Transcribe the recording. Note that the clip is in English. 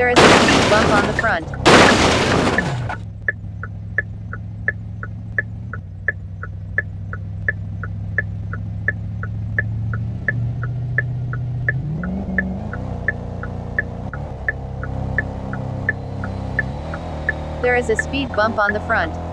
There is a speed bump on the front. There is a speed bump on the front.